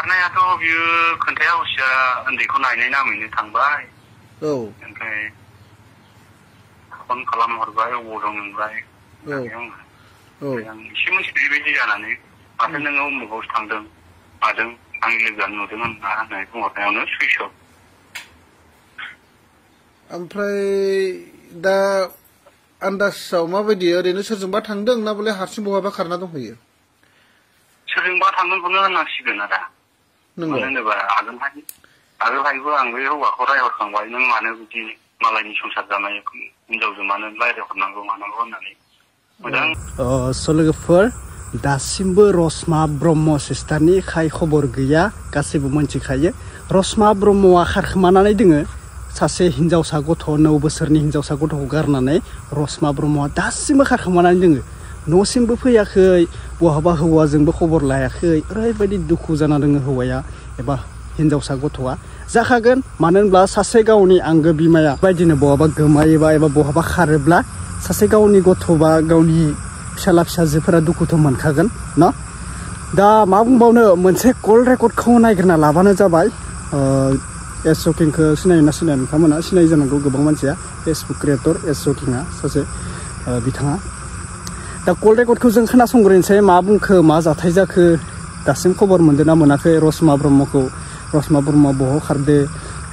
खारनायाथ' बियो खोन्थाया हसिया उन्दैखौ नायनाय नामैनो थांबाय। औ ओमफ्राय फन खालामहरबाय अबाव दं नोंलाय होननानै आङो। ओमफ्राय आं एसे मोनथिनाय बायदि जानानै माथो नोङो उमुगावसो थांदों मादों आंनि लोगोआनो नुदों होननानै बुंहरनायावनो सुइस अफ। ओमफ्राय दा आन्दाजाव माबायदि ओरैनो सोरजोंबा थांदों ना बले हारसिं बहाबा खारना दंहैयो? सोरजोंबा थांदोंखौनो होननांसिगोन आदा। नंगौ। मानो होनोबा आगोलहायबो आं बे हौवाखौ रायहरखांबाय नों मानो बिदि मालायनि संसार जानाय हिनजावजों मानो रायहरनांगौ मानांगौ होननानै मोजां। स' लोगोफोर दासिमबो रसमा ब्रह्म सिस्टारनि खाय खबर गैया गासैबो मिथिखायो। रसमा ब्रह्मआ खारखोमानानै दोङो। सासे हिनजावसा गथ' 9 बोसोरनि हिनजावसा गथ'खौ गारनानै रसमा ब्रह्मआ दासिमबो खारखोमानानै दोङो। न'सिमबो फैयाखै, बहाबा हौवाजोंबो खबर लायाखै। ओरैबायदि दुखु जाना दोङो हौवाया एबा हिनजावसा गथ'आ। जाखागोन, मानो होनब्ला सासे गावनि आंगो बिमाया बायदिनो बहाबा गोमायोबा एबा बहाबा खारोब्ला सासे गावनि गथ' बा गावनि फिसाला फिसाजोफोरा दुखुथ' मोनखागोन न'। दा मा बुंबावनो, मोनसे कल रेकर्डखौ नायग्रोना लाबानो जाबाय। एस शकिंखौ सिनायोना सिनाया नोंथांमोना? सिनाय जानांगौ गोबां मानसिया। फेसबुक क्रिएटर एस शकिंआ सासे बिथाङा। दा कल रेकर्डखौ जों खोनासंग्रोनोसै, मा बुंखो, मा जाथाय जाखो, दासिम खबर मोनदों ना मोनाखै रसमा ब्रह्मखौ। रसमा ब्रह्मआ बहा खारदो,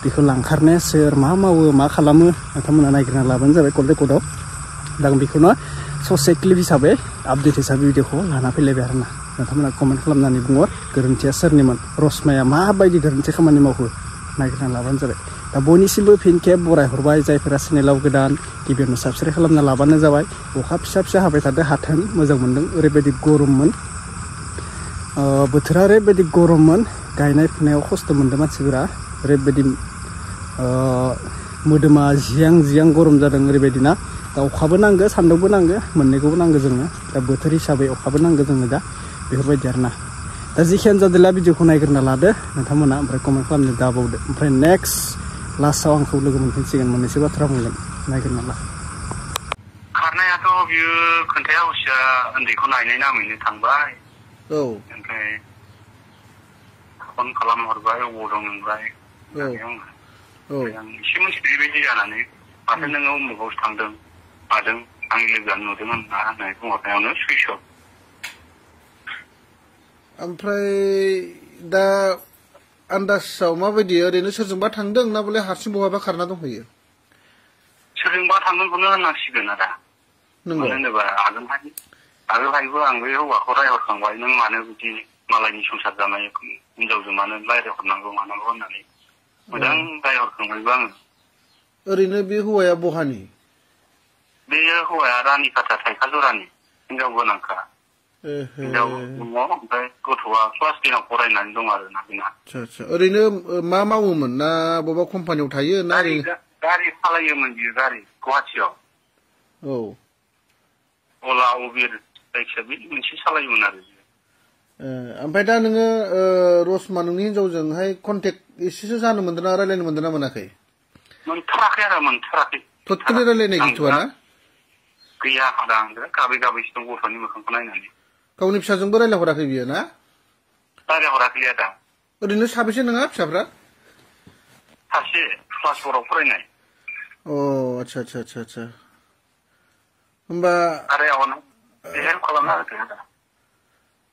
बेखौ लांखारनाया सोर, मा मावो, मा खालामो, नोंथांमोना नायग्रोना लाबानो जाबाय कल रेकर्डआव। दा बेखौनो ससे क्लिप हिसाबै आपडेट हिसाबै भिडिअखौ लाना फैलायबाय आरोना। नोंथांमोना कमेन्ट खालामनानै बुंहर गोरोन्थिया सोरनिमोन, रसमाया माबायदि गोरोन्थि खामानि मावखो नायग्रोना लाबानो जाबाय। दा बयनिसिमबो फिन खेब बरायहरबाय जायफोरा चेनेलाव गोदान, गिबियावनो साबस्क्राइब खालामना लाबानो जाबाय। अखा फिसा फिसा हाबाय थादों, हाथों, मोजां मोनदों। ओरैबायदि गरममोन, बोथोरा ओरैबायदि गरममोन, गायनाय फुनायाव खस्थ' मोनदों मानसिफोरा। ओरैबायदि मोदोमा जियां जियां गरम जादों ओरैबायदि ना। दा अखाबो नांगो, सान्दुंबो नांगो, मोननैखौबो नांगो जोंनो। दा बोथोर हिसाबै अखाबो नांगो जोंनो दा, बेफोरबायदि आरोना। दा जिखियानो जादोंला भिडिअखौ नायग्रोना लादो नोंथांमोना, ओमफ्राय कमेन्ट खालामनो दाबावदो। ओमफ्राय नेक्स्ट लास्टआव आंखौ लोगो मोनफिनसिगोन, मोननैसो बाथ्रा बुंगोन, नायग्रोना ला। खारनायाथ' बियो खोन्थाया हसिया उन्दैखौ नायनाय नामैनो थांबाय। औ ओमफ्राय फन खालामहरबाय अबाव दं नोंलाय होननानै आङो। ओमफ्राय आं एसे मोनथिनाय बायदि जानानै माथो नोङो उमुगावसो थांदों मादों आंनि लोगोआनो नुदों होननानै बुंहरनायावनो सुइस अफ। ओमफ्राय दा आन्दाजाव माबायदि ओरैनो सोरजोंबा थांदों ना बले हारसिं बहाबा खारना दंहैयो? सोरजोंबा थांदोंखौनो होननांसिगोन आदा। नंगौ। मानो होनोबा आगोलहायबो आं बे हौवाखौ रायहरखांबाय नों मानो बिदि मालायनि संसार जानाय हिनजावजों मानो रायहरनांगौ मानांगौ होननानै मोजां रायहरखांबायबो आङो। ओरैनो बे हौवाया बहानि? बे हौवाया रानिखाथा थाइखाजरानि, हिनजाव गोनांखा। हिनजाव दङ, ओमफ्राय गथ'आ क्लास 10 फरायनानै दं आरोना बेना। आच्छा। ओरैनो मा मावोमोन? ना बबेबा कम्पानियाव थायो ना ओरैनो? गारि सालायोमोन बियो, गारि गुवाहाटियाव। औ। अला उबेर जायखिया बे मोनसे सालायोमोन आरो। ओमफ्राय दा नोङो रसमा नोंनि हिनजावजोंहाय कन्टेक्ट एसेसो जानो मोन्दों ना, रायलायनो मोन्दों ना मोनाखै? मोनथाराखै आरो मोनथाराखै। टटेलि रायलायनाय गैथ'आ ना? गैया आदा, आं गाबै गाबैसो दं गथ'नि मोखांखौ नायनानै। गावनि फिसाजोंबो रायलायहराखै बियो ना? रायलायहराखै आदा। ओरैनो साबेसे नोंहा फिसाफ्रा? सासे क्लास 4 फरायनाय। अ आच्छा। होमबा आरो हेल्प खालामना होदो आदा।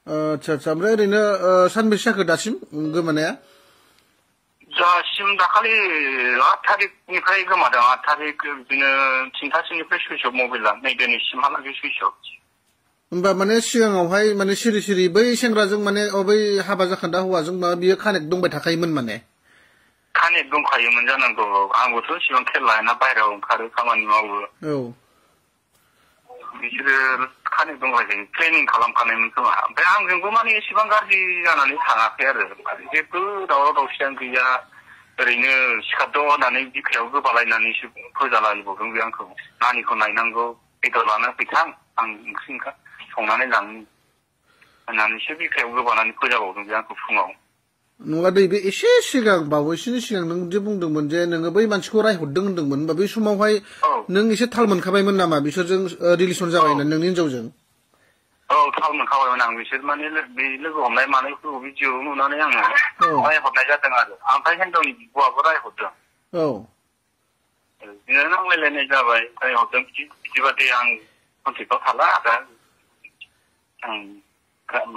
आच्छा। ओमफ्राय ओरैनो सानबेसे जाखो दासिम गोमानाया? दासिम दाखालि 8 थारिखनिफ्राय गोमादों। 8 थारिख बिदिनो 3थासोनिफ्राय सुइस अफ मबाइला, नै दिनैसिमहालागै सुइस अफ। होमबा माने सिगाङावहाय माने सिरि सिरि बै सेंग्राजों माने बै हाबा जाखान्दा हौवाजों बियो कानेक्ट दंबाय थाखायोमोन माने? कानेक्ट दंखायोमोन जानांगौ। आंबोथ' इसिबां खेल लायाना, बाहेरायाव ओंखारो, खामानि मावो। औ। बिसोरो कानेक्ट दंलायखायो, प्लेनिं खालामखानायमोन खोमा। ओमफ्राय आंजोंबो माने एसेबां गाज्रि जानानै थाङाखै आरो, जेबो दावराव दावसियानो गैया। ओरैनो सिखारद' होननानै बिखायाव गोबालायनानैसो फोजालायबावदों बे आंखौ। नानिखौ नायनांगौ, बेदर लाना फैथां, आं ओंख्रि संनानै लांनि होननानैसो बिखायाव गोबानानै फोजाबावदों बे आंखौ फुङाव। नङा दै, बे एसे सिगां बावैसोनि सिगां नों जे बुंदोंमोन जे नोङो बै मानसिखौ रायहरदों होनदोंमोन, होनबा बै समावहाय नों एसे थाल मोनखाबायमोन नामा बिसोरजों रिलेसन जाबाय होननानै नोंनि हिनजावजों? औ थाल मोनखाबायमोन आं बिसोर माने बे लोगो हमनाय मानायफोरखौ भिडिअ नुनानै आङो रायहरनाय जादों आरो ओमफ्राय हिनजावनि बिब'आबो रायहरदों बिदिनो नांलायलायनाय जाबाय रायहरदों बिदिबादि आं कन्टेक्टआव थाला दा आं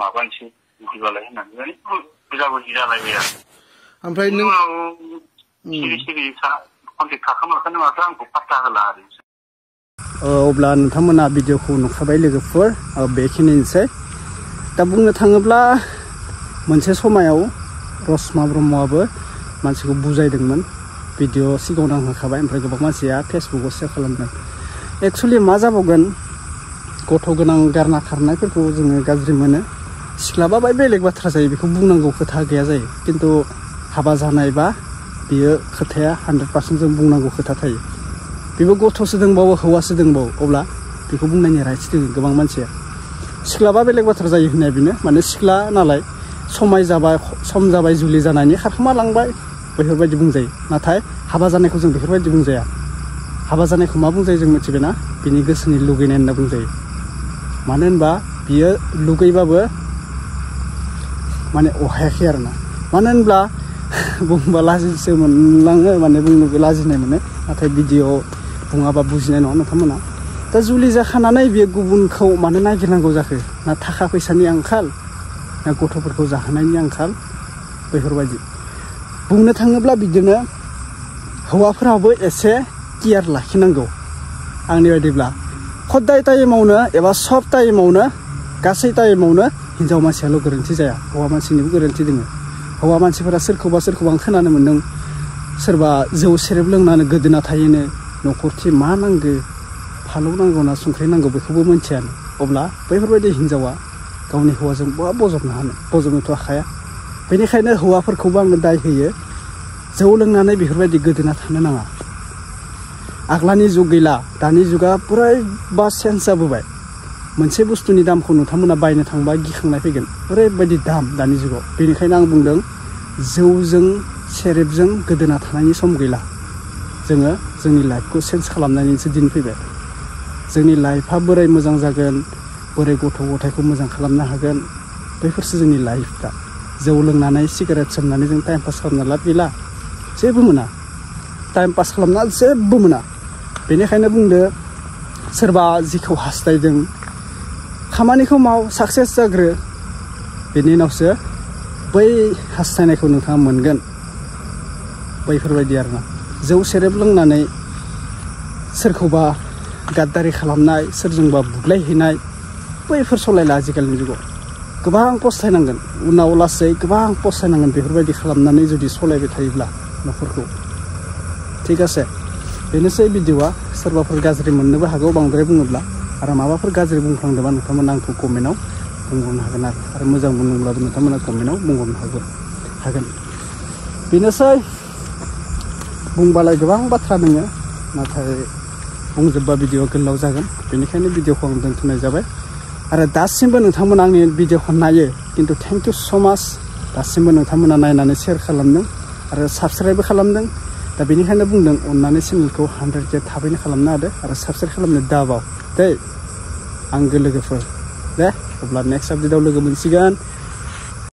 माबानोसै बिदिबालाय होननानै बुजाबुजि जालायबाय आरो ओमफ्राय नों सिरि सिरि कन्टेक्ट थाखामाखोनो माथो आंखौ पात्ता होला आरो अब्ला नोंथांमोना भिडिअखौ नुखाबाय लोगोफोर बेखिनिसै दा बुंनो थाङोब्ला मोनसे समायाव रसमा ब्रह्मआबो मानसिखौ बुजायदोंमोन भिडिअ सिगाङाव आं होखाबाय ओमफ्राय गोबां मानसिया फेसबुकआव शेयार खालामदों एक्चुअलि मा जाबावगोन गथ' गोनां गारना खारनायफोरखौ जोङो गाज्रि मोनो सिख्लाबा बाय बेलेग बाथ्रा जायो बेखौ बुंनांगौ खोथा गैया जायो खिन्थु हाबा जानायबा बियो खोथाया 100% जों बुंनांगौ खोथा थायो बेबो गथ'सो दंबावो हौवासो दंबावो अब्ला बेखौ बुंनायनि राइट्स दङ गोबां मानसिया सिख्लाबा बेलेग बाथ्रा जायो होननाया बेनो माने सिख्ला नालाय सम जाबाय जुलि जानायनि खारखोमा लांबाय बेफोरबायदि बुंजायो नाथाय हाबा जानायखौ जों बेफोरबायदि बुंजाया हाबा जानायखौ मा बुंजायो जों मिथिबायना बिनि गोसोनि लुगैनाय होनना बुंजायो मानो होनबा बियो लुगैबाबो माने अहायाखै आरोना मानो होनब्ला बुंबा लाजिसो मोनलाङो माने बुंनोबो लाजिनाय मोनो नाथाय भिडिअ बुङाबा बुजिनाय नङा नोंथांमोना दा जुलि जाखानानै बियो गुबुनखौ मानो नागिरनांगौ जाखो ना थाखा फैसानि आंखाल ना गथ'फोरखौ जाहोनायनि आंखाल बेफोरबायदि बुंनो थाङोब्ला बिदिनो हौवाफोराबो एसे केयार लाखिनांगौ आंनि बायदिब्ला खदाय टाइमावनो एबा सब टाइमावनो गासै टाइमावनो हिनजाव मानसियाल' गोरोन्थि जाया हौवा मानसिनिबो गोरोन्थि दङ हौवा मानसिफोरा सोरखौबा आं खोनानो मोन्दों सोरबा जौ सेरेब लोंनानै गोदोना थायोनो न'खरथि मा नांगौ फालौ नांगौ ना संख्रि नांगौ बेखौबो मिथियानो अब्ला बैफोरबायदि हिनजावा गावनि हौवाजों बहा बजबनोथ' हाखाया बेनिखायनो हौवाफोरखौबो आङो दाय होयो जौ लोंनानै बेफोरबायदि गोदोना थानो नाङा आग्लानि जुग गैला दानि जुगा पुरायबा चेन्ज जाबोबाय मोनसे बुस्थुनि दामखौ नोंथांमोना बायनो थांबा गिखांनाय फैगोन ओरैबायदि दाम दानि जुगाव बेनिखायनो आं बुंदों जौजों सेरेबजों गोदोना थानायनि सम गैला जोङो जोंनि लाइफखौ चेन्ज खालामनायनिसो दिन फैबाय जोंनि लाइफआ बोरै मोजां जागोन बोरै गथ' गथायखौ मोजां खालामनो हागोन बैफोरसो जोंनि लाइफआ जौ लोंनानै सिगारेट सोबनानै जों टाइम पास खालामना लाब गैला जेबो मोना टाइम पास खालामना जेबो मोना बेनिखायनो बुंदो सोरबा जिखौ हास्थायदों खामानिखौ माव साक्सेस जाग्रो बेनि उनावसो बै हास्थायनायखौ नोंथाङा मोनगोन बैफोरबायदि आरोना जौ सेरेब लोंनानै सोरखौबा गाद्दारि खालामनाय सोरजोंबा बुग्लायहैनाय बैफोर सलायला आजिखालिनि जुगाव गोबां पस्थायनांगोन उनाव लासै गोबां पस्थायनांगोन बेफोरबायदि खालामनानै जुदि सलायबाय थायोब्ला न'खरखौ ठीक আছে बेनोसै भिडिअआ सोरबाफोर गाज्रि मोननोबो हागौ बांद्राय बुङोब्ला आरो माबाफोर गाज्रि बुंफ्लांदोंबा नोंथांमोना आंखौ कमेन्टआव बुंहरनो हागोन आरो मोजां बुंदोंब्लाबो नोंथांमोना कमेन्टआव बुंहरनो हागोन बेनोसै बुंबालाय गोबां बाथ्रा दङ नाथाय बुंजोबबा भिडिअआ गोलाव जागोन बेनिखायनो भिडिअखौ आं दोनथ'नाय जाबाय आरो दासिमबो नोंथांमोना आंनि भिडिअखौ नायो खिन्थु थेंक इउ सो माच दासिमबो नोंथांमोना नायनानै शेयार खालामदों आरो साबस्क्राइबबो खालामदों दा बेनिखायनो बुंदों अननानै चेनेलखौ 100K थाबैनो खालामनो हादो आरो साबस्क्राइब खालामनो दाबाव दे आंगो लोगोफोर दे अब्ला नेक्स्ट आपडेटआव लोगो मोनसिगोन